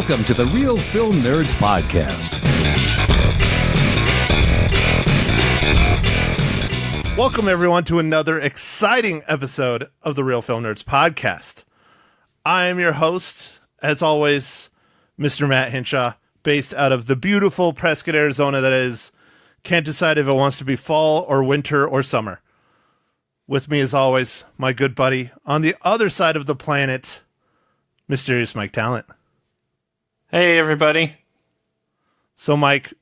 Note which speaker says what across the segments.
Speaker 1: Welcome to the Real Film Nerds Podcast.
Speaker 2: Welcome, everyone, to another exciting episode of the Real Film Nerds Podcast. I am your host, as always, Mr. Matt Hinshaw, based out of the beautiful Prescott, Arizona, that is, can't decide if it wants to be fall or winter or summer. With me, as always, my good buddy, on the other side of the planet, Mysterious Mike Talent.
Speaker 3: Hey, everybody.
Speaker 2: So, Mike,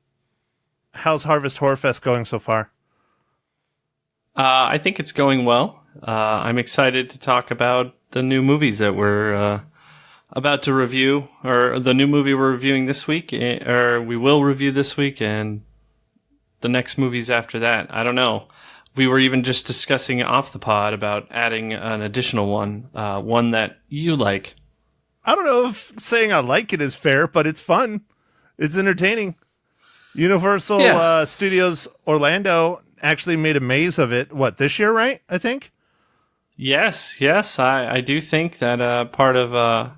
Speaker 2: how's Harvest Horror Fest going so far?
Speaker 3: I think it's going well. I'm excited to talk about the new movies that we're about to review, or the new movie we're reviewing this week, or we will review this week, and the next movies after that. I don't know. We were even just discussing off the pod about adding an additional one, one that you like.
Speaker 2: I don't know if saying I like it is fair, but it's fun. It's entertaining. Universal Studios Orlando actually made a maze of it, this year, right? I think? Yes.
Speaker 3: I do think that part of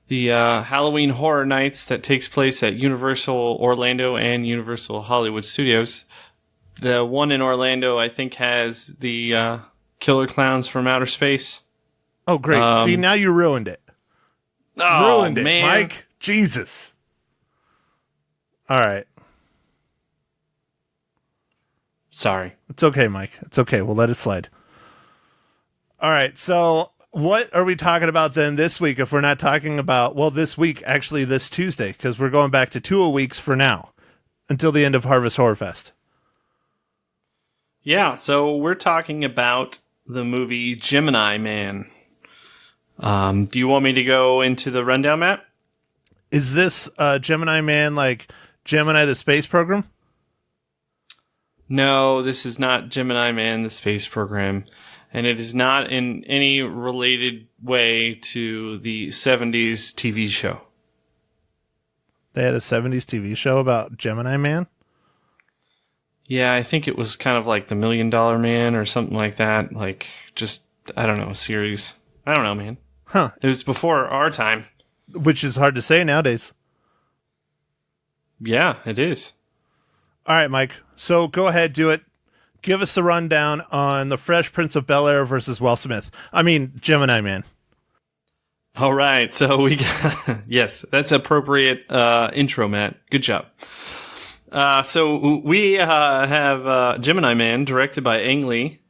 Speaker 3: the Halloween Horror Nights that takes place at Universal Orlando and Universal Hollywood Studios. The one in Orlando, I think, has the Killer Clowns from Outer Space.
Speaker 2: Oh, great. See, now you ruined it.
Speaker 3: Oh,
Speaker 2: ruined it,
Speaker 3: man.
Speaker 2: Mike. Jesus. All right.
Speaker 3: Sorry.
Speaker 2: It's okay, Mike. It's okay. We'll let it slide. All right. So what are we talking about then this week if we're not talking about, this week, actually this Tuesday, because we're going back to 2 weeks for now until the end of Harvest Horror Fest.
Speaker 3: Yeah. So we're talking about the movie Gemini Man. Do you want me to go into the rundown, Matt?
Speaker 2: Is this Gemini Man like Gemini the space program?
Speaker 3: No, this is not Gemini Man the space program. And it is not in any related way to the 70s TV show.
Speaker 2: They had a 70s TV show about Gemini Man?
Speaker 3: Yeah, I think it was kind of like the $1 Million Man or something like that. Like, just, I don't know, a series. I don't know, man.
Speaker 2: Huh.
Speaker 3: It was before our time.
Speaker 2: Which is hard to say nowadays.
Speaker 3: Yeah, it is.
Speaker 2: All right, Mike. So go ahead, do it. Give us a rundown on the Fresh Prince of Bel-Air versus Gemini Man.
Speaker 3: All right. So we got, yes, that's appropriate intro, Matt. Good job. So we have Gemini Man, directed by Ang Lee.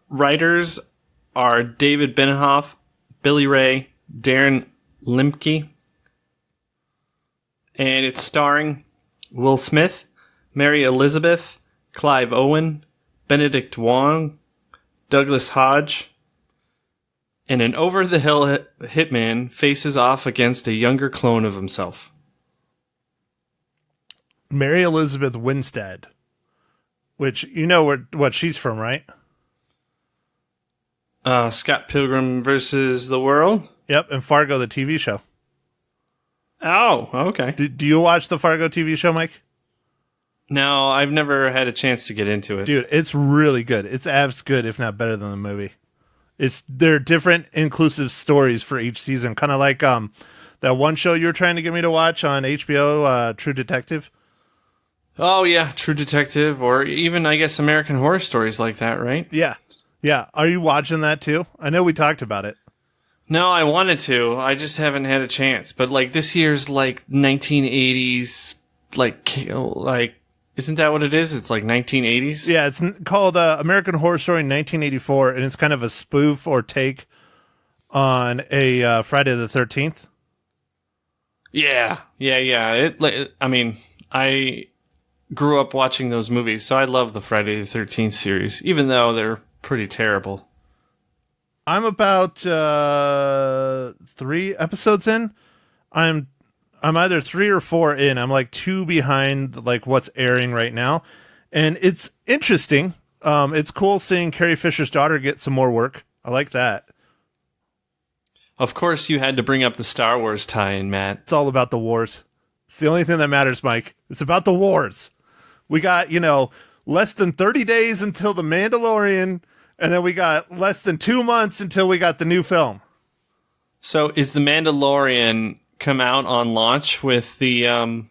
Speaker 3: Writers are David Benioff, Billy Ray, Darren Limke. And it's starring Will Smith, Mary Elizabeth, Clive Owen, Benedict Wong, Douglas Hodge. And an over-the-hill hitman faces off against a younger clone of himself.
Speaker 2: Mary Elizabeth Winstead, which you know what she's from, right?
Speaker 3: Scott Pilgrim versus the World?
Speaker 2: Yep, and Fargo the TV show.
Speaker 3: Oh, okay.
Speaker 2: Do you watch the Fargo TV show, Mike?
Speaker 3: No, I've never had a chance to get into it.
Speaker 2: Dude, it's really good. It's as good, if not better than the movie. They're different inclusive stories for each season. Kind of like that one show you were trying to get me to watch on HBO, True Detective.
Speaker 3: Oh, yeah, True Detective, or even, I guess, American Horror Stories like that, right?
Speaker 2: Yeah. Are you watching that too? I know we talked about it.
Speaker 3: No, I wanted to. I just haven't had a chance. But, this year's, 1980s, isn't that what it is? It's 1980s?
Speaker 2: Yeah, it's called American Horror Story 1984, and it's kind of a spoof or take on a Friday the 13th.
Speaker 3: Yeah. I grew up watching those movies, so I love the Friday the 13th series, even though they're pretty terrible.
Speaker 2: I'm about 3 episodes in. I'm either 3 or 4 in. I'm 2 behind what's airing right now. And it's interesting. It's cool seeing Carrie Fisher's daughter get some more work. I like that.
Speaker 3: Of course you had to bring up the Star Wars tie-in, Matt.
Speaker 2: It's all about the wars. It's the only thing that matters, Mike. It's about the wars. We got, less than 30 days until The Mandalorian, and then we got less than 2 months until we got the new film.
Speaker 3: So is The Mandalorian come out on launch with the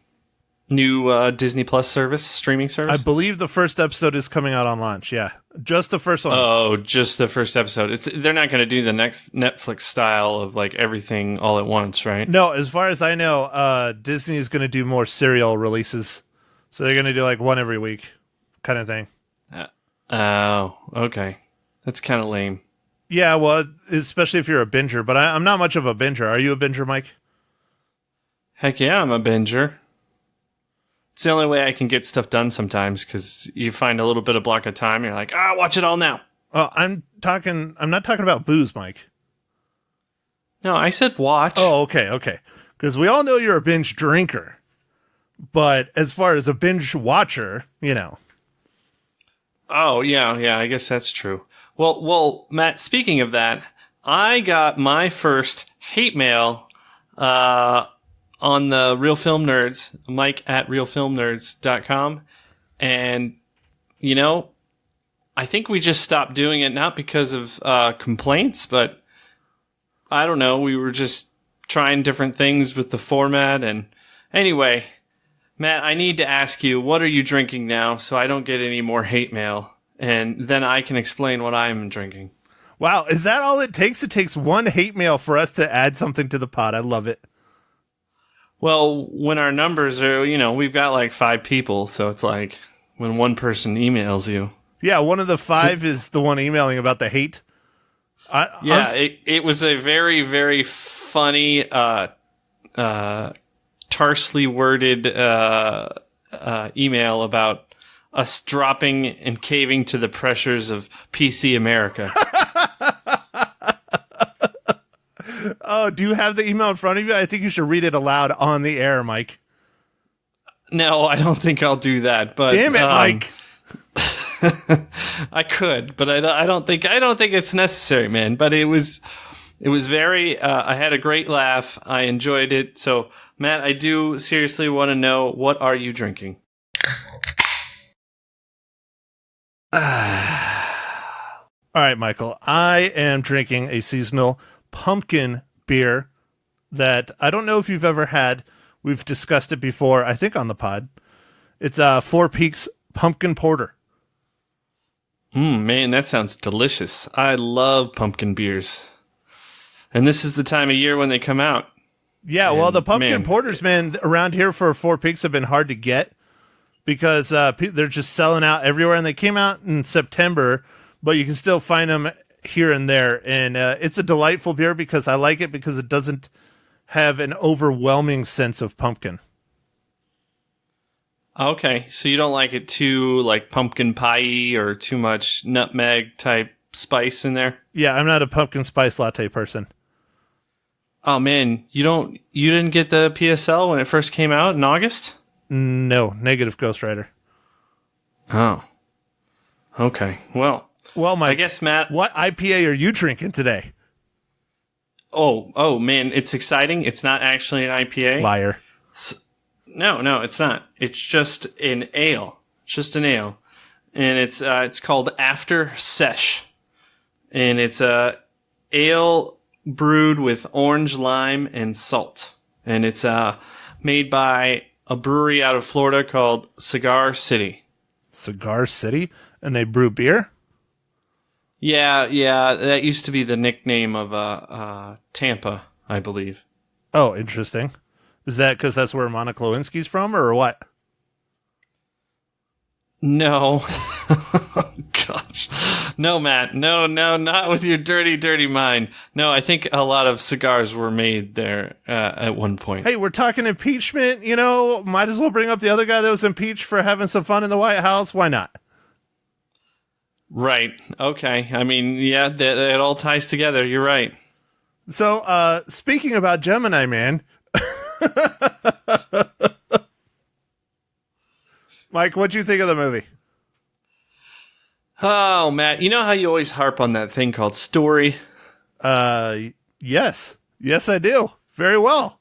Speaker 3: new Disney Plus streaming service?
Speaker 2: I believe the first episode is coming out on launch. Yeah, just the first one.
Speaker 3: Oh, just the first episode. They're not going to do the next Netflix style of like everything all at once, right?
Speaker 2: No, as far as I know, Disney is going to do more serial releases. So they're going to do like one every week kind of thing.
Speaker 3: Oh, okay. That's kind of lame.
Speaker 2: Yeah, well, especially if you're a binger. But I'm not much of a binger. Are you a binger, Mike?
Speaker 3: Heck yeah, I'm a binger. It's the only way I can get stuff done sometimes, because you find a little bit of block of time, and you're like, watch it all now.
Speaker 2: I'm not talking about booze, Mike.
Speaker 3: No, I said watch.
Speaker 2: Oh, okay. Because we all know you're a binge drinker. But as far as a binge watcher,
Speaker 3: Oh, yeah, I guess that's true. Well, Matt, speaking of that, I got my first hate mail on the Real Film Nerds, Mike at realfilmnerds.com. And, I think we just stopped doing it, not because of complaints, but I don't know. We were just trying different things with the format. And anyway, Matt, I need to ask you, what are you drinking now so I don't get any more hate mail? And then I can explain what I'm drinking.
Speaker 2: Wow, is that all it takes? It takes one hate mail for us to add something to the pod. I love it.
Speaker 3: Well, when our numbers are, we've got like 5 people, so it's like when one person emails you.
Speaker 2: Yeah, one of the 5 is the one emailing about the hate.
Speaker 3: It was a very, very funny, tersely worded email about us dropping and caving to the pressures of PC America.
Speaker 2: Oh, do you have the email in front of you? I think you should read it aloud on the air, Mike.
Speaker 3: No, I don't think I'll do that. But
Speaker 2: damn it, Mike!
Speaker 3: I could, but I don't think it's necessary, man. But it was very. I had a great laugh. I enjoyed it. So, Matt, I do seriously want to know, what are you drinking?
Speaker 2: All right, Michael. I am drinking a seasonal pumpkin beer that I don't know if you've ever had. We've discussed it before, I think, on the pod. It's Four Peaks Pumpkin Porter.
Speaker 3: Man, that sounds delicious. I love pumpkin beers. And this is the time of year when they come out.
Speaker 2: Yeah, well, the pumpkin porters, man, around here for Four Peaks have been hard to get because they're just selling out everywhere. And they came out in September, but you can still find them here and there. And it's a delightful beer because I like it because it doesn't have an overwhelming sense of pumpkin.
Speaker 3: Okay, so you don't like it too like pumpkin pie-y or too much nutmeg type spice in there?
Speaker 2: Yeah, I'm not a pumpkin spice latte person.
Speaker 3: Oh man, you didn't get the PSL when it first came out in August?
Speaker 2: No, negative Ghost Rider.
Speaker 3: Oh. Okay. Well,
Speaker 2: Mike, I
Speaker 3: guess, Matt,
Speaker 2: what IPA are you drinking today?
Speaker 3: Oh man, it's exciting. It's not actually an IPA.
Speaker 2: Liar.
Speaker 3: No, it's not. It's just an ale. It's just an ale. And it's called After Sesh. And it's a ale brewed with orange, lime, and salt. And it's made by a brewery out of Florida called Cigar City.
Speaker 2: Cigar City? And they brew beer?
Speaker 3: Yeah, that used to be the nickname of Tampa, I believe.
Speaker 2: Oh, interesting. Is that because that's where Monica Lewinsky's from, or what?
Speaker 3: No. Gosh. No, Matt. No, not with your dirty, dirty mind. No, I think a lot of cigars were made there at one point.
Speaker 2: Hey, we're talking impeachment, might as well bring up the other guy that was impeached for having some fun in the White House. Why not?
Speaker 3: Right. Okay. I mean, yeah, it all ties together. You're right.
Speaker 2: So, speaking about Gemini Man... Mike, what'd you think of the movie?
Speaker 3: Oh, Matt, you know how you always harp on that thing called story?
Speaker 2: Yes. Yes, I do. Very well.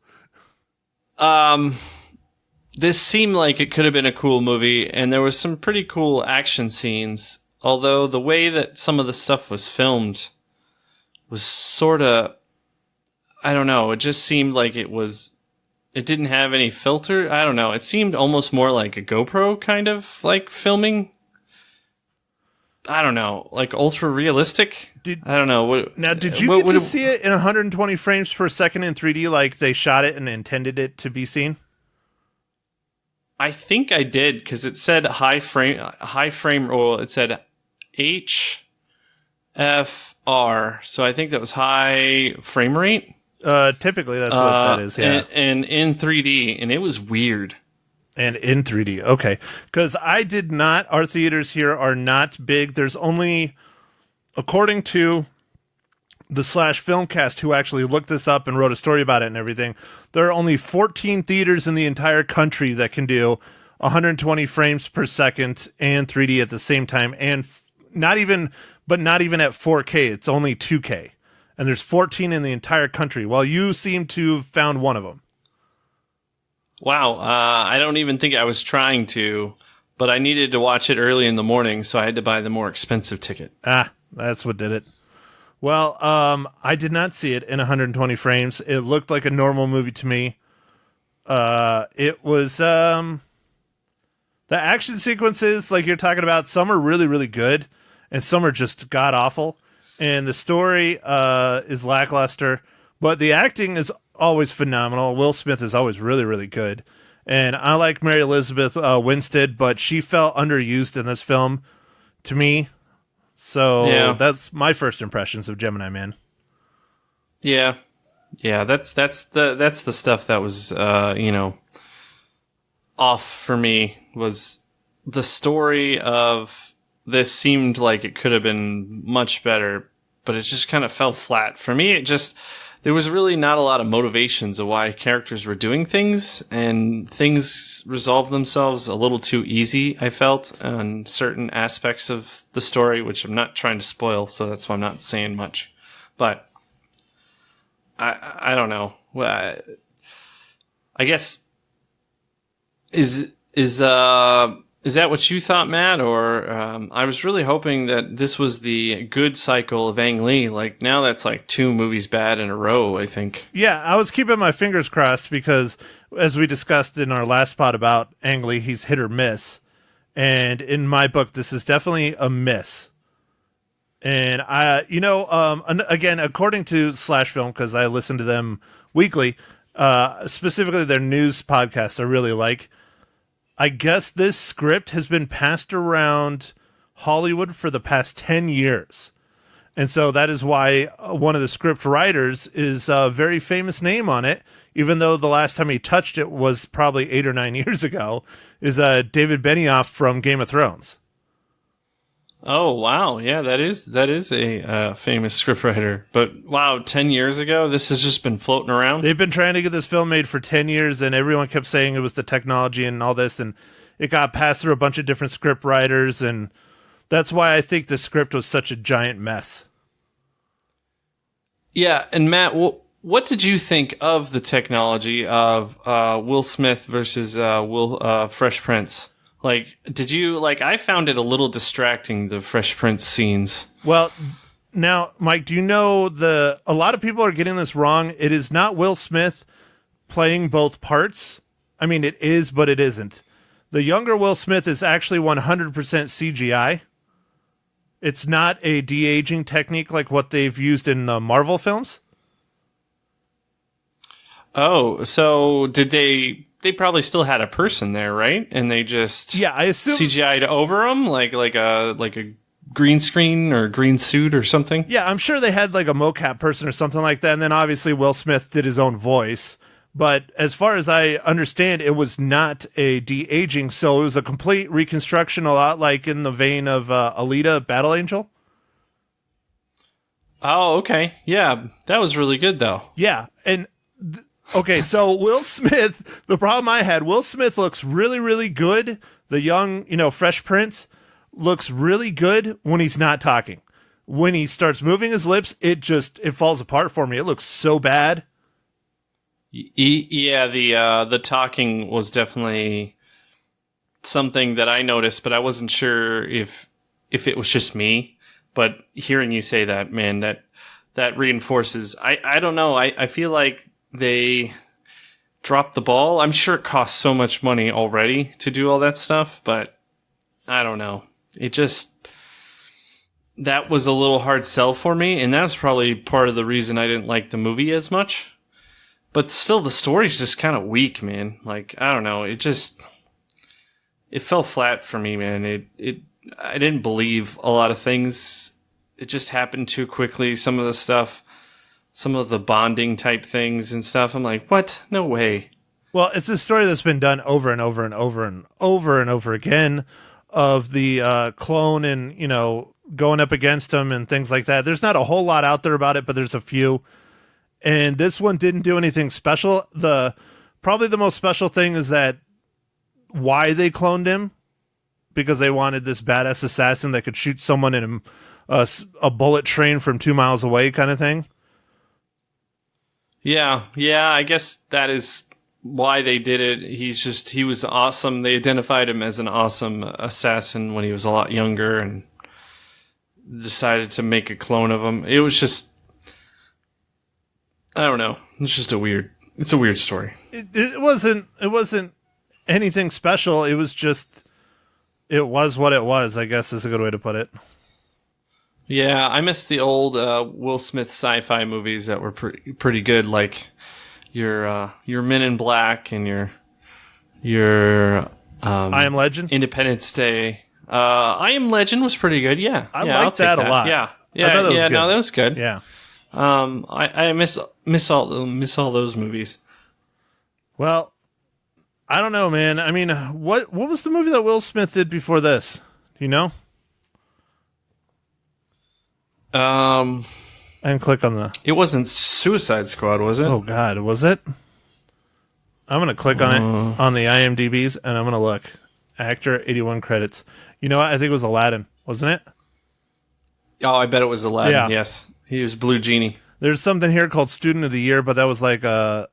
Speaker 3: This seemed like it could have been a cool movie, and there was some pretty cool action scenes, although the way that some of the stuff was filmed was sort of, I don't know, it just seemed like it was it didn't have any filter. I don't know. It seemed almost more like a GoPro kind of like filming. I don't know, like ultra realistic. I don't know.
Speaker 2: Did you get to see it in 120 frames per second in 3D, like they shot it and intended it to be seen?
Speaker 3: I think I did, because it said high frame. Well, it said HFR, so I think that was high frame rate.
Speaker 2: Typically, that's what that is. Yeah,
Speaker 3: and in 3D, and it was weird.
Speaker 2: And in 3D, okay. Because our theaters here are not big. There's only, according to the Slash Filmcast, who actually looked this up and wrote a story about it and everything, there are only 14 theaters in the entire country that can do 120 frames per second and 3D at the same time, and not even at 4K. It's only 2K. And there's 14 in the entire country. Well, you seem to have found one of them.
Speaker 3: Wow, I don't even think I was trying to, but I needed to watch it early in the morning, so I had to buy the more expensive ticket.
Speaker 2: That's what did it. Well, I did not see it in 120 frames. It looked like a normal movie to me. It was the action sequences, like you're talking about, some are really, really good, and some are just god-awful. And the story is lackluster, but the acting is always phenomenal. Will Smith is always really, really good. And I like Mary Elizabeth Winstead, but she felt underused in this film to me. So that's my first impressions of Gemini Man.
Speaker 3: Yeah. That's the stuff that was off for me. Was the story of this seemed like it could have been much better, but it just kind of fell flat for me. There was really not a lot of motivations of why characters were doing things, and things resolved themselves a little too easy, I felt, on certain aspects of the story, which I'm not trying to spoil, so that's why I'm not saying much. But I don't know. I guess is that what you thought, Matt? Or I was really hoping that this was the good cycle of Ang Lee. Like, now that's like 2 movies bad in a row, I think.
Speaker 2: Yeah, I was keeping my fingers crossed because, as we discussed in our last pod about Ang Lee, he's hit or miss. And in my book, this is definitely a miss. And again, according to Slash Film, because I listen to them weekly, specifically their news podcast, I really like. I guess this script has been passed around Hollywood for the past 10 years. And so that is why one of the script writers is a very famous name on it, even though the last time he touched it was probably 8 or 9 years ago, is David Benioff from Game of Thrones.
Speaker 3: Oh, wow. Yeah, that is a famous scriptwriter. But wow, 10 years ago, this has just been floating around?
Speaker 2: They've been trying to get this film made for 10 years, and everyone kept saying it was the technology and all this, and it got passed through a bunch of different script writers, and that's why I think the script was such a giant mess. Yeah, and Matt, what did you think of the technology of Will Smith versus Fresh Prince? Like, did you, I found it a little distracting, the Fresh Prince scenes. Well, now, Mike, do you know a lot of people are getting this wrong. It is not Will Smith playing both parts. I mean, it is, but it isn't. The younger Will Smith is actually 100% CGI. It's not a de-aging technique like what they've used in the Marvel films. Oh, so did they probably still had a person there, right? And they just I assume CGI'd over them like a green screen or green suit or something. Yeah, I'm sure they had like a mocap person or something like that. And then obviously Will Smith did his own voice. But as far as I understand, it was not a de-aging, so it was a complete reconstruction, a lot like in the vein of Alita, Battle Angel. Oh, okay. Yeah, that was really good, though. Yeah, and okay, so Will Smith, the problem I had, Will Smith looks really, really good. The young, Fresh Prince looks really good when he's not talking. When he starts moving his lips, it falls apart for me. It looks so bad. Yeah, the talking was definitely something that I noticed, but I wasn't sure if it was just me. But hearing you say that, man, that reinforces. I don't know. I feel like they
Speaker 3: dropped the ball. I'm sure it costs so much money already to do all that stuff, but I don't know. That was a little hard sell for me, and that's probably part of the reason I didn't like the movie as much. But still, the story's just kind of weak, man. Like, I don't know. It fell flat for me, man. I didn't believe a lot of things. It just happened too quickly. Some of the stuff, some of the bonding type things and stuff. I'm like, what? No way.
Speaker 2: Well, it's a story that's been done over and over and over and over and over again of the clone and, going up against him and things like that. There's not a whole lot out there about it, but there's a few. And this one didn't do anything special. Probably the most special thing is that why they cloned him, because they wanted this badass assassin that could shoot someone in a bullet train from 2 miles away kind of thing.
Speaker 3: Yeah, I guess that is why they did it. He was awesome. They identified him as an awesome assassin when he was a lot younger and decided to make a clone of him. It was just, I don't know. It's a weird story.
Speaker 2: It wasn't anything special. It was what it was, I guess is a good way to put it.
Speaker 3: Yeah, I miss the old Will Smith sci-fi movies that were pretty good, like your Men in Black and your
Speaker 2: I Am Legend,
Speaker 3: Independence Day. I Am Legend was pretty good. Yeah,
Speaker 2: I liked that a lot.
Speaker 3: Yeah. No, that was good.
Speaker 2: Yeah.
Speaker 3: I miss all those movies.
Speaker 2: Well, I don't know, man. I mean, what was the movie that Will Smith did before this? Do you know? I didn't click on the...
Speaker 3: It wasn't Suicide Squad, was it?
Speaker 2: Oh, God. Was it? I'm going to click on it on the IMDb's, and I'm going to look. Actor, 81 credits. You know what? I think it was Aladdin, wasn't it?
Speaker 3: Oh, I bet it was Aladdin,
Speaker 2: yeah.
Speaker 3: Yes. He was Blue Genie.
Speaker 2: There's something here called Student of the Year, but that was like a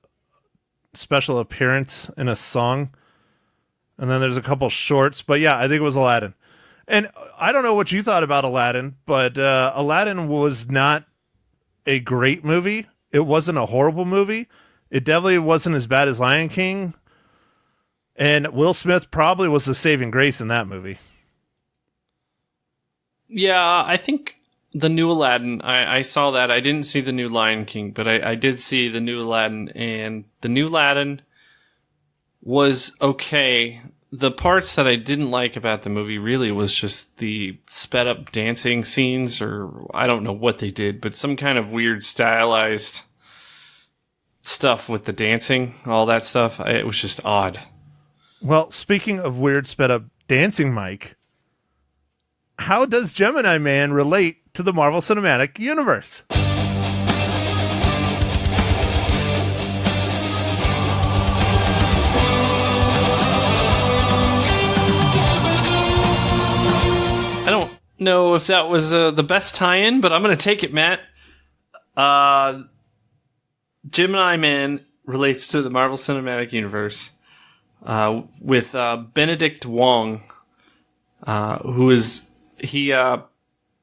Speaker 2: special appearance in a song. And then there's a couple shorts. But yeah, I think it was Aladdin. And I don't know what you thought about Aladdin, but Aladdin was not a great movie. It wasn't a horrible movie. It definitely wasn't as bad as Lion King. And Will Smith probably was the saving grace in that movie.
Speaker 3: Yeah, I think the new Aladdin, I saw that. I didn't see the new Lion King, but I did see the new Aladdin. And the new Aladdin was okay. The parts that I didn't like about the movie really was just the sped up dancing scenes, or I don't know what they did, but some kind of weird stylized stuff with the dancing, all that stuff. It was just odd.
Speaker 2: Well, speaking of weird sped up dancing, Mike, how does Gemini Man relate to the Marvel Cinematic Universe?
Speaker 3: I don't know if that was the best tie-in, but I'm going to take it, Matt. Gemini Man relates to the Marvel Cinematic Universe with Benedict Wong, he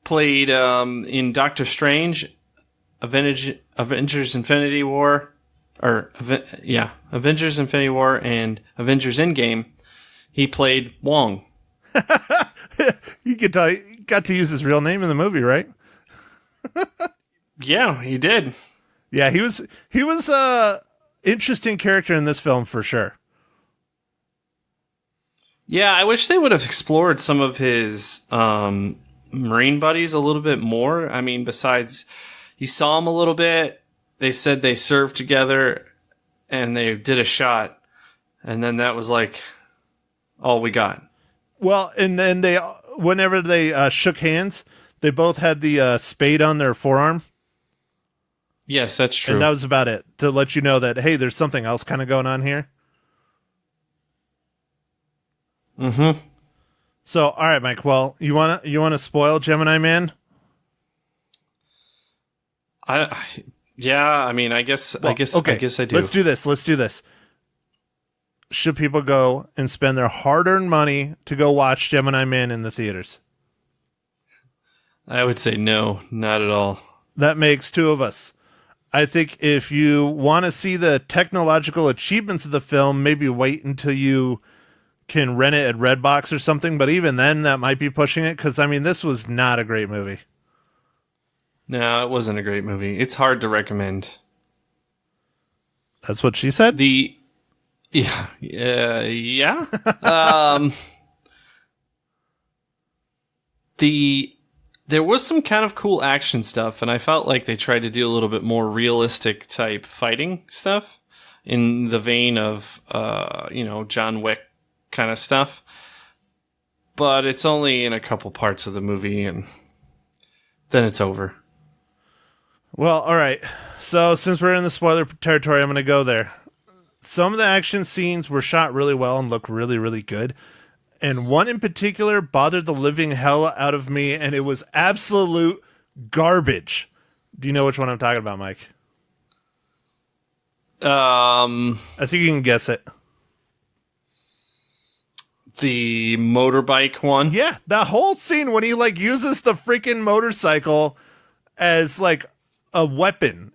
Speaker 3: played in Doctor Strange, Avengers Infinity War, Avengers Infinity War and Avengers Endgame. He played Wong.
Speaker 2: You got to use his real name in the movie, right?
Speaker 3: Yeah, he did.
Speaker 2: Yeah, he was a interesting character in this film for sure.
Speaker 3: Yeah, I wish they would have explored some of his Marine buddies a little bit more. I mean, besides, you saw him a little bit. They said they served together and they did a shot. And then that was like all we got.
Speaker 2: Well, and then whenever they shook hands, they both had the spade on their forearm.
Speaker 3: Yes, that's true.
Speaker 2: And that was about it, to let you know that, hey, there's something else kind of going on here.
Speaker 3: Mm-hmm.
Speaker 2: So, all right, Mike. Well, you wanna spoil Gemini Man?
Speaker 3: Yeah. I mean, I guess I do.
Speaker 2: Let's do this. Should people go and spend their hard-earned money to go watch Gemini Man in the theaters?
Speaker 3: I would say no, not at all.
Speaker 2: That makes two of us. I think if you want to see the technological achievements of the film, maybe wait until you can rent it at Redbox or something. But even then, that might be pushing it because, I mean, this was not a great movie.
Speaker 3: No, it wasn't a great movie. It's hard to recommend.
Speaker 2: That's what she said?
Speaker 3: Yeah. There was some kind of cool action stuff, and I felt like they tried to do a little bit more realistic type fighting stuff in the vein of, John Wick kind of stuff. But it's only in a couple parts of the movie, and then it's over.
Speaker 2: Well, all right. So since we're in the spoiler territory, I'm going to go there. Some of the action scenes were shot really well and look really, really good. And one in particular bothered the living hell out of me, and it was absolute garbage. Do you know which one I'm talking about, Mike? I think you can guess it.
Speaker 3: The motorbike one?
Speaker 2: Yeah, that whole scene when he uses the freaking motorcycle as a weapon.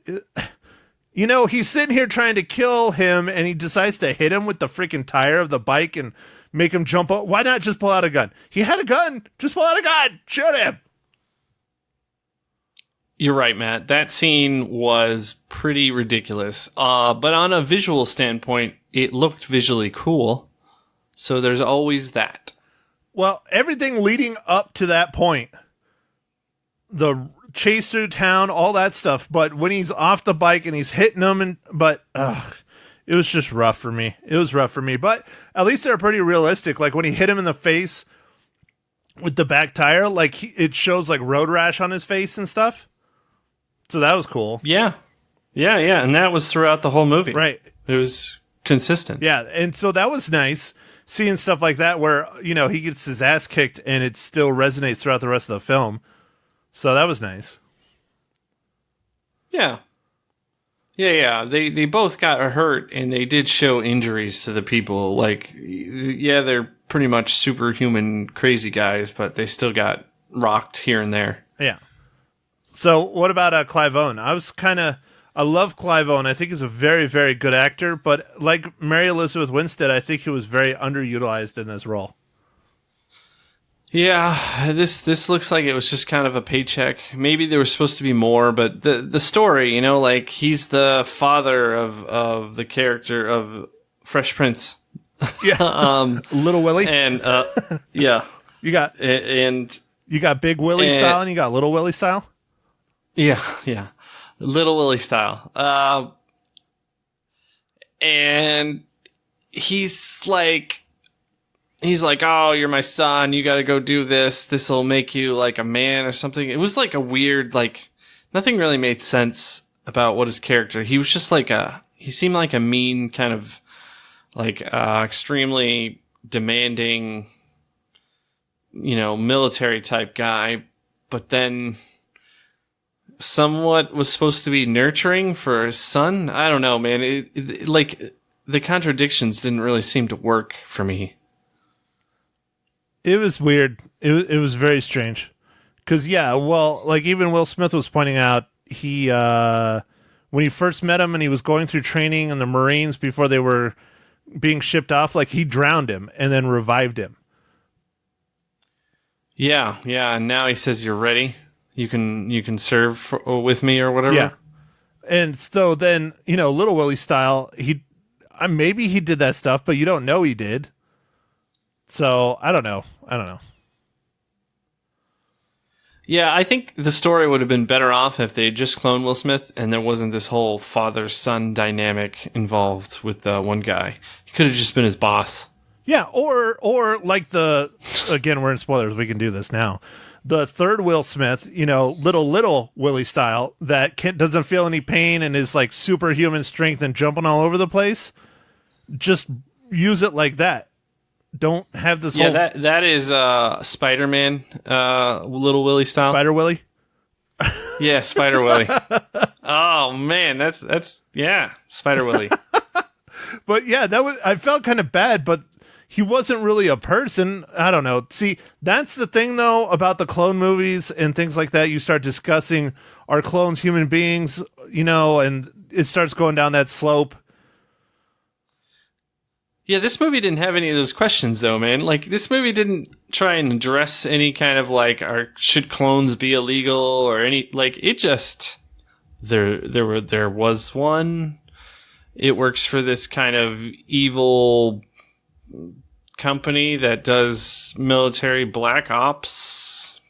Speaker 2: He's sitting here trying to kill him, and he decides to hit him with the freaking tire of the bike and make him jump up. Why not just pull out a gun? He had a gun. Just pull out a gun. Shoot him.
Speaker 3: You're right, Matt. That scene was pretty ridiculous. But on a visual standpoint, it looked visually cool. So there's always that.
Speaker 2: Well, everything leading up to that point, the chase through town, all that stuff. But when he's off the bike and he's hitting them, it was just rough for me. It was rough for me. But at least they're pretty realistic. Like when he hit him in the face with the back tire, it shows road rash on his face and stuff. So that was cool.
Speaker 3: Yeah. And that was throughout the whole movie.
Speaker 2: Right.
Speaker 3: It was consistent.
Speaker 2: Yeah. And so that was nice seeing stuff like that where, he gets his ass kicked and it still resonates throughout the rest of the film. So that was nice.
Speaker 3: Yeah. Yeah. They both got hurt, and they did show injuries to the people. They're pretty much superhuman crazy guys, but they still got rocked here and there.
Speaker 2: Yeah. So what about Clive Owen? I love Clive Owen. I think he's a very, very good actor, but like Mary Elizabeth Winstead, I think he was very underutilized in this role.
Speaker 3: Yeah, this looks like it was just kind of a paycheck. Maybe there was supposed to be more, but the story, he's the father of the character of Fresh Prince.
Speaker 2: Yeah, Little Willie,
Speaker 3: and yeah,
Speaker 2: you got Big Willie style, and you got Little Willie style.
Speaker 3: Yeah, Little Willie style. And he's like, oh, you're my son. You got to go do this. This will make you like a man or something. It was a weird, nothing really made sense about what his character. He was just he seemed like a mean kind of extremely demanding, military type guy. But then somewhat was supposed to be nurturing for his son. I don't know, man. The contradictions didn't really seem to work for me.
Speaker 2: It was weird. It was very strange. Because, even Will Smith was pointing out, he when he first met him and he was going through training in the Marines before they were being shipped off, he drowned him and then revived him. Yeah.
Speaker 3: And now he says, you're ready. You can serve with me or whatever.
Speaker 2: Yeah. And so then, Little Willie style, maybe he did that stuff, but you don't know he did. So, I don't know.
Speaker 3: Yeah, I think the story would have been better off if they had just cloned Will Smith and there wasn't this whole father-son dynamic involved with one guy. He could have just been his boss.
Speaker 2: Yeah, or again, we're in spoilers, we can do this now. The third Will Smith, little Willie style, that doesn't feel any pain and is superhuman strength and jumping all over the place. Just use it like that. Don't have this whole...
Speaker 3: Yeah, that is Spider-Man, Little Willie style.
Speaker 2: Spider Willie?
Speaker 3: Yeah, Spider Willie. Oh, man, that's Spider Willie.
Speaker 2: But yeah, I felt kind of bad, but he wasn't really a person. I don't know. See, that's the thing though about the clone movies and things like that. You start discussing, are clones human beings, and it starts going down that slope.
Speaker 3: Yeah, this movie didn't have any of those questions, though, man. Like, this movie didn't try and address any kind of, like, should clones be illegal or any, like, it just, there was one. It works for this kind of evil company that does military black ops.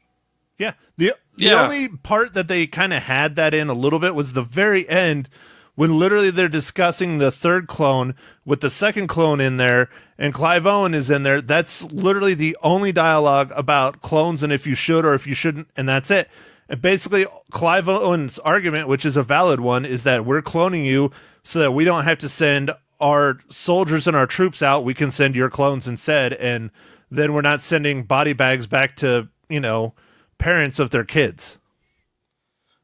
Speaker 2: Yeah, the only part that they kind of had that in a little bit was the very end, when literally they're discussing the third clone with the second clone in there, and Clive Owen is in there. That's literally the only dialogue about clones and if you should or if you shouldn't, and that's it. And basically, Clive Owen's argument, which is a valid one, is that we're cloning you so that we don't have to send our soldiers and our troops out. We can send your clones instead, and then we're not sending body bags back to, parents of their kids.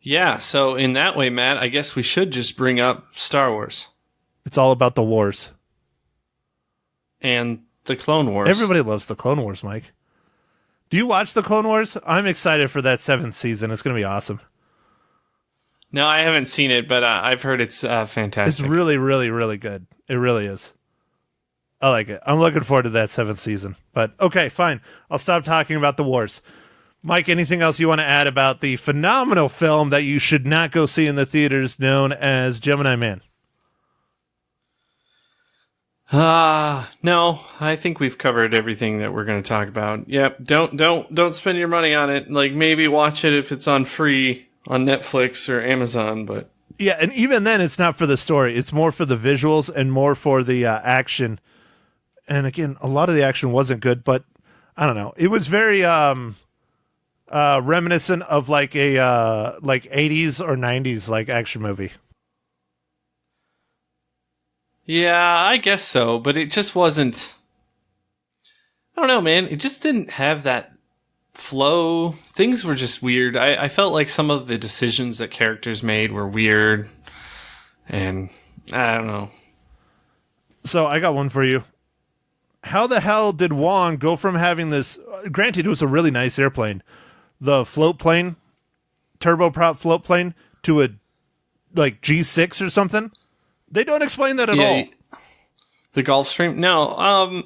Speaker 3: Yeah, so in that way, Matt, I guess we should just bring up Star Wars.
Speaker 2: It's all about the wars.
Speaker 3: And the Clone Wars.
Speaker 2: Everybody loves the Clone Wars, Mike. Do you watch the Clone Wars? I'm excited for that 7th season. It's going to be awesome.
Speaker 3: No, I haven't seen it, but I've heard it's fantastic.
Speaker 2: It's really, really, really good. It really is. I like it. I'm looking forward to that 7th season. But, okay, fine. I'll stop talking about the wars. Mike, anything else you want to add about the phenomenal film that you should not go see in the theaters known as Gemini Man?
Speaker 3: No, I think we've covered everything that we're going to talk about. Yep, don't spend your money on it. Like, maybe watch it if it's on free on Netflix or Amazon, but...
Speaker 2: Yeah, and even then, it's not for the story. It's more for the visuals and more for the action. And again, a lot of the action wasn't good, but I don't know. It was very... reminiscent of like a 80s or 90s like action movie.
Speaker 3: Yeah, I guess so, but it just wasn't. I don't know, man. It just didn't have that flow. Things were just weird. I felt like some of the decisions that characters made were weird, and I don't know.
Speaker 2: So I got one for you. How the hell did Wong go from having this? Granted, it was a really nice airplane, the float plane, turboprop float plane, to a like G6 or something. They don't explain that at all.
Speaker 3: The Gulfstream? No.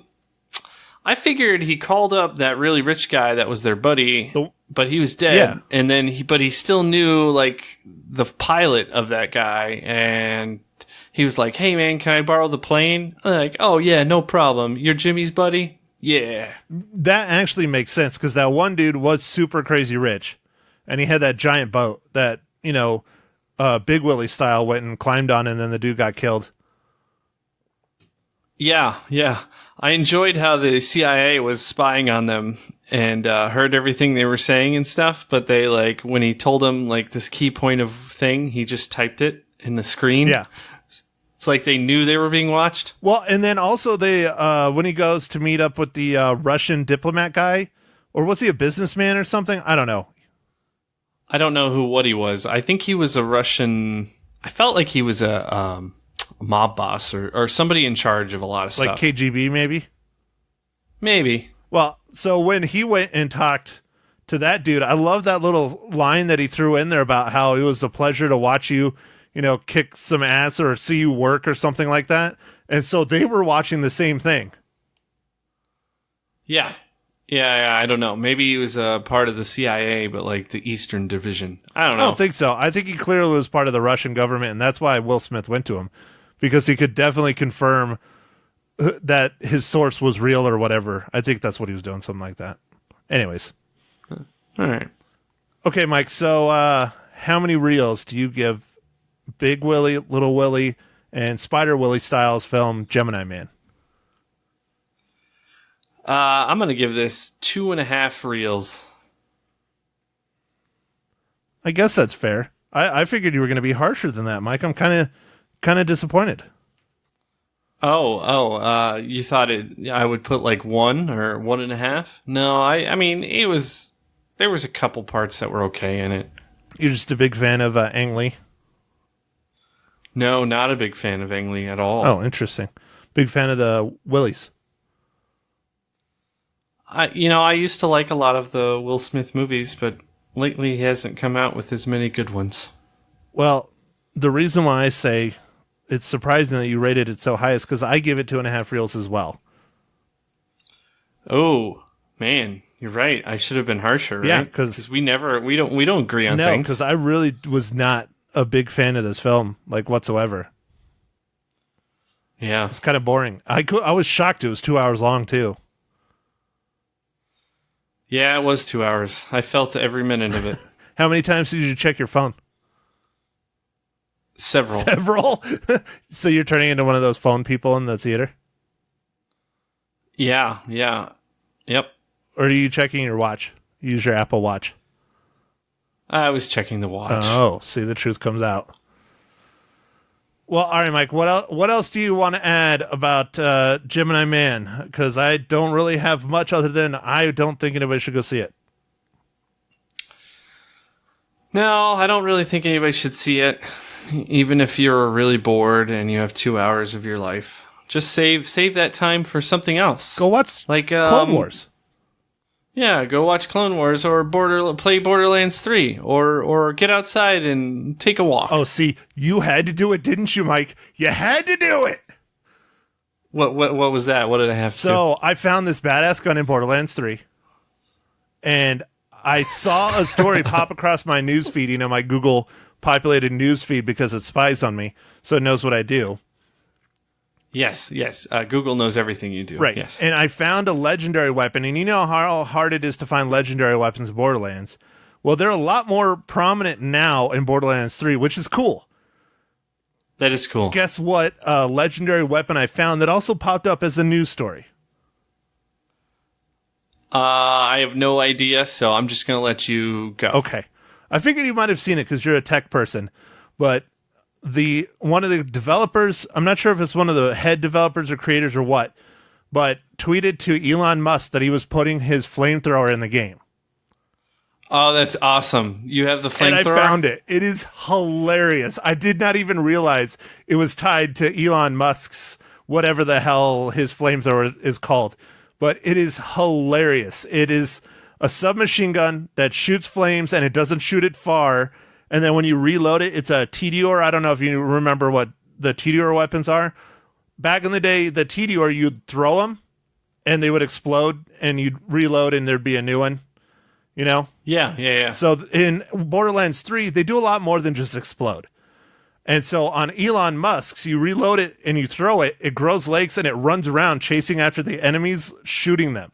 Speaker 3: I figured he called up that really rich guy that was their buddy, but he was dead.
Speaker 2: Yeah.
Speaker 3: And then he still knew like the pilot of that guy, and he was like, "Hey man, can I borrow the plane?" I'm like, "Oh yeah, no problem. You're Jimmy's buddy?" Yeah.
Speaker 2: That actually makes sense because that one dude was super crazy rich, and he had that giant boat that, Big Willie style went and climbed on, and then the dude got killed.
Speaker 3: Yeah. I enjoyed how the CIA was spying on them and heard everything they were saying and stuff, but they, like, when he told them, like, this key point of thing, he just typed it in the screen.
Speaker 2: Yeah.
Speaker 3: It's like they knew they were being watched.
Speaker 2: Well, and then also they, when he goes to meet up with the Russian diplomat guy, or was he a businessman or something? I don't know.
Speaker 3: I don't know what he was. I think he was a Russian. I felt like he was a mob boss or somebody in charge of a lot of stuff.
Speaker 2: Like KGB, maybe?
Speaker 3: Maybe.
Speaker 2: Well, so when he went and talked to that dude, I love that little line that he threw in there about how it was a pleasure to watch you, kick some ass or see you work or something like that. And so they were watching the same thing.
Speaker 3: Yeah. Yeah, I don't know. Maybe he was a part of the CIA, but like the Eastern Division. I don't know.
Speaker 2: I don't think so. I think he clearly was part of the Russian government, and that's why Will Smith went to him, because he could definitely confirm that his source was real or whatever. I think that's what he was doing, something like that. Anyways.
Speaker 3: All right.
Speaker 2: Okay, Mike, so how many reels do you give Big Willie, Little Willie, and Spider Willie Styles film Gemini Man?
Speaker 3: I'm going to give this 2.5 reels.
Speaker 2: I guess that's fair. I figured you were going to be harsher than that, Mike. I'm kind of disappointed.
Speaker 3: Oh, you thought I would put like 1 or 1.5? No, I mean, there was a couple parts that were okay in it.
Speaker 2: You're just a big fan of Ang Lee?
Speaker 3: No, not a big fan of Ang Lee at all.
Speaker 2: Oh, interesting. Big fan of the Willies.
Speaker 3: I used to like a lot of the Will Smith movies, but lately he hasn't come out with as many good ones.
Speaker 2: Well, the reason why I say it's surprising that you rated it so high is because I give it 2.5 reels as well.
Speaker 3: Oh man, you're right. I should have been harsher. Right?
Speaker 2: Yeah, because
Speaker 3: we don't agree on things.
Speaker 2: No, because I really was not a big fan of this film, like whatsoever.
Speaker 3: Yeah,
Speaker 2: it's kind of boring. I was shocked it was 2 hours long too.
Speaker 3: Yeah, it was 2 hours. I felt every minute of it.
Speaker 2: How many times did you check your phone?
Speaker 3: Several.
Speaker 2: So you're turning into one of those phone people in the theater?
Speaker 3: Yeah. Yep.
Speaker 2: Or are you checking your watch? You use your Apple Watch.
Speaker 3: I was checking the watch.
Speaker 2: Oh, see, the truth comes out. Well, all right, Mike, what else do you want to add about Gemini Man? Because I don't really have much other than I don't think anybody should go see it.
Speaker 3: No, I don't really think anybody should see it. Even if you're really bored and you have 2 hours of your life. Just save that time for something else.
Speaker 2: Go watch Clone Wars.
Speaker 3: Yeah, go watch Clone Wars or play Borderlands 3 or get outside and take a walk.
Speaker 2: Oh, see, you had to do it, didn't you, Mike? You had to do it.
Speaker 3: What was that? What did I have to do?
Speaker 2: So I found this badass gun in Borderlands 3, and I saw a story pop across my news feed, my Google populated news feed, because it spies on me, so it knows what I do.
Speaker 3: Yes. Google knows everything you do.
Speaker 2: Right.
Speaker 3: Yes.
Speaker 2: And I found a legendary weapon, and you know how hard it is to find legendary weapons in Borderlands. Well, they're a lot more prominent now in Borderlands 3, which is cool.
Speaker 3: That is cool.
Speaker 2: Guess what legendary weapon I found that also popped up as a news story?
Speaker 3: I have no idea, so I'm just going to let you go.
Speaker 2: Okay. I figured you might have seen it because you're a tech person, but one of the developers, I'm not sure if it's one of the head developers or creators or what, but tweeted to Elon Musk that he was putting his flamethrower in the game.
Speaker 3: Oh, that's awesome. You have the flamethrower?
Speaker 2: And I found it. It is hilarious. I did not even realize it was tied to Elon Musk's whatever the hell his flamethrower is called. But it is hilarious. It is a submachine gun that shoots flames, and it doesn't shoot it far. And then when you reload it, it's a TDR. I don't know if you remember what the TDR weapons are. Back in the day, the TDR, you'd throw them, and they would explode, and you'd reload, and there'd be a new one. You know?
Speaker 3: Yeah.
Speaker 2: So in Borderlands 3, they do a lot more than just explode. And so on Elon Musk's, you reload it, and you throw it, it grows legs, and it runs around chasing after the enemies, shooting them.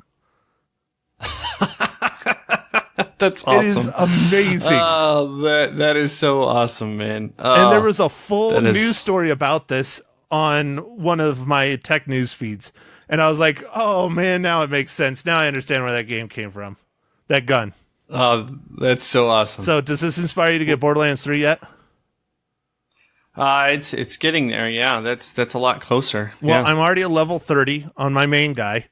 Speaker 3: That's awesome.
Speaker 2: It is amazing.
Speaker 3: Oh, that is so awesome, man. Oh,
Speaker 2: and there was a full news story about this on one of my tech news feeds. And I was like, oh, man, now it makes sense. Now I understand where that game came from. That gun.
Speaker 3: Oh, that's so awesome.
Speaker 2: So does this inspire you to get Borderlands 3 yet?
Speaker 3: It's getting there, yeah. That's a lot closer.
Speaker 2: Well,
Speaker 3: yeah.
Speaker 2: I'm already at level 30 on my main guy.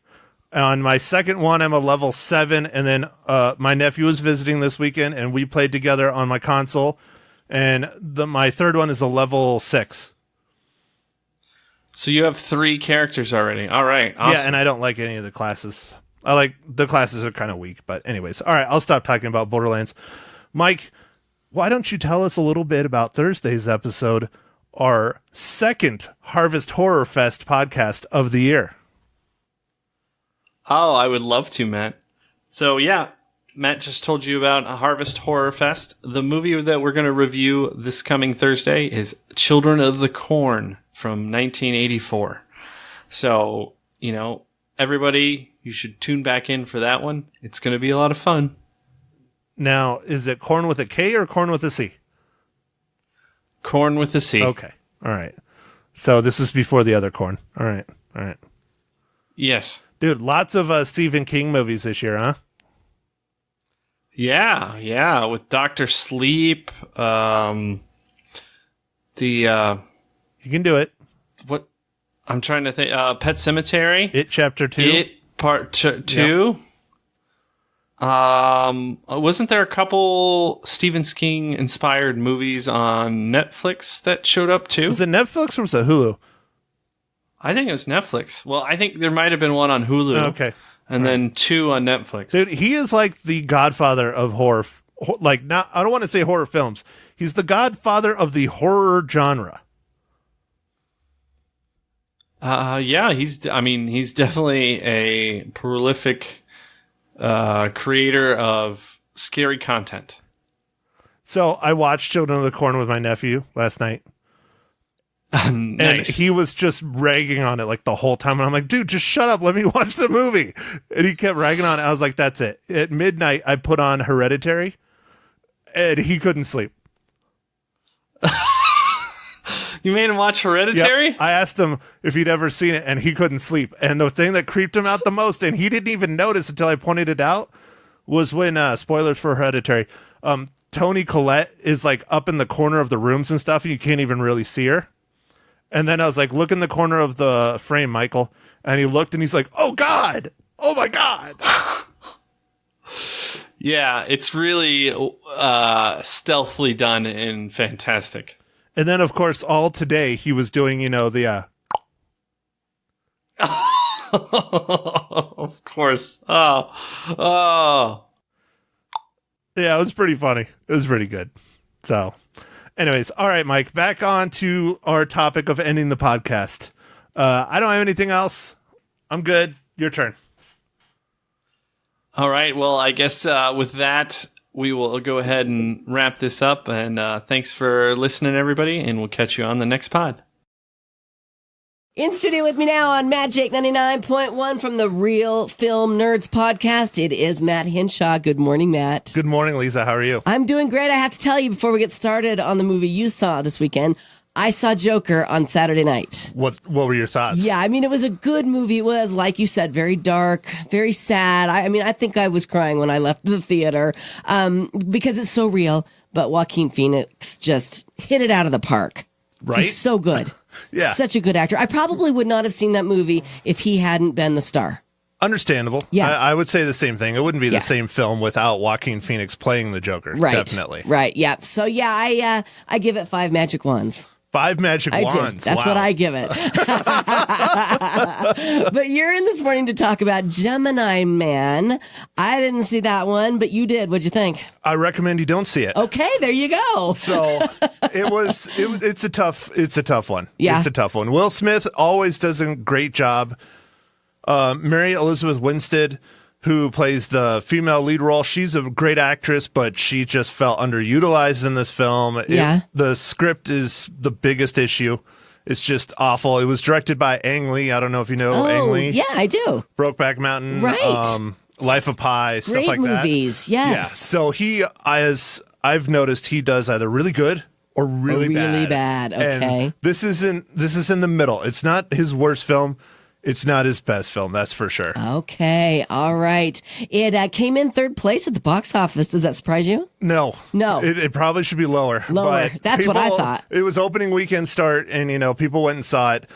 Speaker 2: On my second one, I'm a level 7, and then my nephew was visiting this weekend, and we played together on my console, and my third one is a level 6.
Speaker 3: So you have 3 characters already. All right, awesome.
Speaker 2: Yeah, and I don't like any of the classes. The classes are kind of weak, but anyways. All right, I'll stop talking about Borderlands. Mike, why don't you tell us a little bit about Thursday's episode, our second Harvest Horror Fest podcast of the year?
Speaker 3: Oh, I would love to, Matt. So, yeah, Matt just told you about a Harvest Horror Fest. The movie that we're going to review this coming Thursday is Children of the Corn from 1984. So, everybody, you should tune back in for that one. It's going to be a lot of fun.
Speaker 2: Now, is it corn with a K or corn with a C?
Speaker 3: Corn with a C.
Speaker 2: Okay. All right. So this is before the other corn. All right.
Speaker 3: Yes.
Speaker 2: Dude, lots of Stephen King movies this year, huh?
Speaker 3: Yeah, with Dr. Sleep,
Speaker 2: You can do it.
Speaker 3: what I'm trying to think, Pet Cemetery,
Speaker 2: It Chapter 2.
Speaker 3: It Part 2. Wasn't there a couple Stephen King inspired movies on Netflix that showed up too?
Speaker 2: Was it Netflix or was it Hulu?
Speaker 3: I think it was Netflix. Well, I think there might have been one on Hulu.
Speaker 2: Okay.
Speaker 3: and then 2 on Netflix.
Speaker 2: Dude, he is like the godfather of horror. I don't want to say horror films. He's the godfather of the horror genre.
Speaker 3: Yeah, he's definitely a prolific creator of scary content.
Speaker 2: So I watched Children of the Corn with my nephew last night.
Speaker 3: Nice.
Speaker 2: And he was just ragging on it like the whole time. And I'm like, dude, just shut up. Let me watch the movie. And he kept ragging on it. I was like, that's it. At midnight, I put on Hereditary and he couldn't sleep.
Speaker 3: You made him watch Hereditary?
Speaker 2: Yep. I asked him if he'd ever seen it and he couldn't sleep. And the thing that creeped him out the most, and he didn't even notice until I pointed it out, was when, spoilers for Hereditary, Toni Collette is like up in the corner of the rooms and stuff and you can't even really see her. And then I was like, look in the corner of the frame, Michael. And he looked and he's like, oh, God. Oh, my God.
Speaker 3: Yeah, it's really stealthily done and fantastic.
Speaker 2: And then, of course, all today he was doing, the...
Speaker 3: Of course. Oh.
Speaker 2: Yeah, it was pretty funny. It was pretty good. So... anyways, all right, Mike, back on to our topic of ending the podcast. I don't have anything else. I'm good. Your turn.
Speaker 3: All right. Well, I guess with that, we will go ahead and wrap this up. And thanks for listening, everybody. And we'll catch you on the next pod.
Speaker 4: In studio with me now on Magic 99.1 from the Real Film Nerds podcast, it is Matt Hinshaw. Good morning, Matt.
Speaker 2: Good morning, Lisa. How are you?
Speaker 4: I'm doing great. I have to tell you before we get started on the movie you saw this weekend, I saw Joker on Saturday night.
Speaker 2: What were your thoughts?
Speaker 4: Yeah, I mean, it was a good movie. It was, like you said, very dark, very sad. I think I was crying when I left the theater because it's so real. But Joaquin Phoenix just hit it out of the park.
Speaker 2: Right?
Speaker 4: He's so good.
Speaker 2: Yeah.
Speaker 4: Such a good actor. I probably would not have seen that movie if he hadn't been the star.
Speaker 2: Understandable.
Speaker 4: Yeah.
Speaker 2: I would say the same thing. It wouldn't be the same film without Joaquin Phoenix playing the Joker.
Speaker 4: Right.
Speaker 2: Definitely.
Speaker 4: Right. Yeah. So, yeah, I give it 5 magic wands.
Speaker 2: 5 magic wands.
Speaker 4: That's
Speaker 2: wow.
Speaker 4: what I give it. But you're in this morning to talk about Gemini Man. I didn't see that one, but you did. What'd you think?
Speaker 2: I recommend you don't see it.
Speaker 4: Okay, there you go.
Speaker 2: So it's a tough one.
Speaker 4: Yeah.
Speaker 2: It's a tough one. Will Smith always does a great job. Mary Elizabeth Winstead, who plays the female lead role, she's a great actress, but she just felt underutilized in this film.
Speaker 4: Yeah.
Speaker 2: The script is the biggest issue. It's just awful. It was directed by Ang Lee. I don't know if you know Ang Lee.
Speaker 4: Yeah, I do.
Speaker 2: Brokeback Mountain.
Speaker 4: Right.
Speaker 2: Life of Pi, stuff
Speaker 4: Great
Speaker 2: like that.
Speaker 4: movies, yes.
Speaker 2: Yeah. So he, as I've noticed, he does either really good or really bad.
Speaker 4: Really bad. Okay.
Speaker 2: And this is in the middle. It's not his worst film. It's not his best film, that's for sure.
Speaker 4: Okay, all right. It came in 3rd place at the box office. Does that surprise you?
Speaker 2: No.
Speaker 4: It
Speaker 2: probably should be lower.
Speaker 4: Lower.
Speaker 2: But
Speaker 4: That's what I thought.
Speaker 2: It was opening weekend start, and people went and saw it.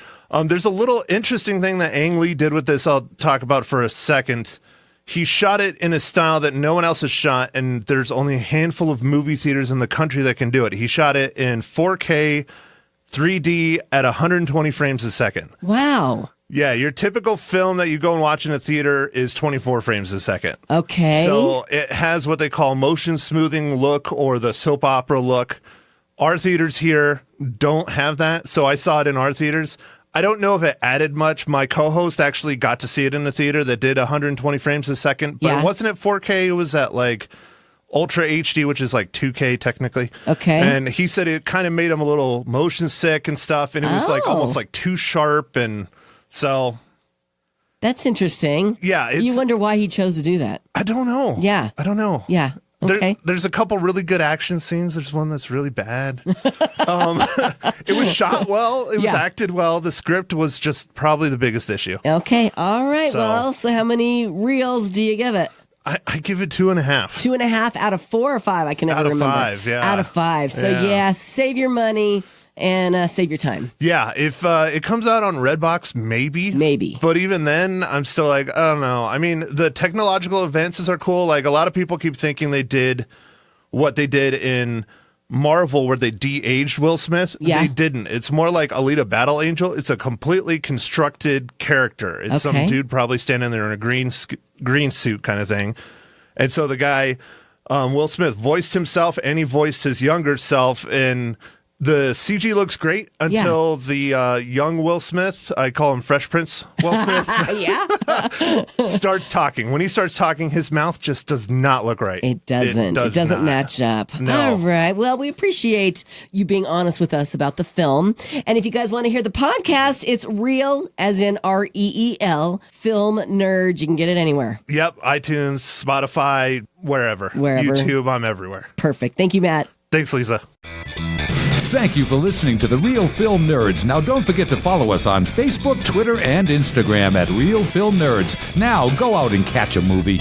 Speaker 2: There's a little interesting thing that Ang Lee did with this I'll talk about for a second. He shot it in a style that no one else has shot, and there's only a handful of movie theaters in the country that can do it. He shot it in 4K, 3D at 120 frames a second.
Speaker 4: Wow.
Speaker 2: Yeah, your typical film that you go and watch in a theater is 24 frames a second.
Speaker 4: Okay.
Speaker 2: So it has what they call motion smoothing look or the soap opera look. Our theaters here don't have that, so I saw it in our theaters. I don't know if it added much. My co-host actually got to see it in a theater that did 120 frames a second, but it wasn't at 4K. It was at like Ultra HD, which is like 2K technically.
Speaker 4: Okay.
Speaker 2: And he said it kind of made him a little motion sick and stuff, and it was like almost like too sharp and... So
Speaker 4: that's interesting.
Speaker 2: Yeah.
Speaker 4: You wonder why he chose to do that.
Speaker 2: I don't know.
Speaker 4: Yeah.
Speaker 2: I don't know.
Speaker 4: Yeah. Okay.
Speaker 2: There's a couple really good action scenes. There's one that's really bad. It was shot well. It was acted well. The script was just probably the biggest issue.
Speaker 4: Okay. All right. So how many reels do you give it?
Speaker 2: I give it 2.5.
Speaker 4: 2.5 out of 4 or 5? I can never remember.
Speaker 2: Out of 5, yeah.
Speaker 4: Out of 5. So save your money. And save your time.
Speaker 2: Yeah, if it comes out on Redbox, maybe. But even then, I'm still like, I don't know. I mean, the technological advances are cool. Like, a lot of people keep thinking they did what they did in Marvel where they de-aged Will Smith.
Speaker 4: Yeah.
Speaker 2: They didn't. It's more like Alita Battle Angel. It's a completely constructed character. It's some dude probably standing there in a green suit kind of thing. And so the guy, Will Smith, voiced himself, and he voiced his younger self, and the CG looks great until the young Will Smith, I call him Fresh Prince Will Smith, starts talking. When he starts talking, his mouth just does not look right.
Speaker 4: It doesn't. It doesn't match up.
Speaker 2: No.
Speaker 4: All right. Well, we appreciate you being honest with us about the film. And if you guys want to hear the podcast, it's Real, as in REEL, Film Nerds. You can get it anywhere.
Speaker 2: Yep. iTunes, Spotify, wherever. YouTube, I'm everywhere.
Speaker 4: Perfect. Thank you, Matt.
Speaker 2: Thanks, Lisa.
Speaker 1: Thank you for listening to The Real Film Nerds. Now, don't forget to follow us on Facebook, Twitter, and Instagram at Real Film Nerds. Now, go out and catch a movie.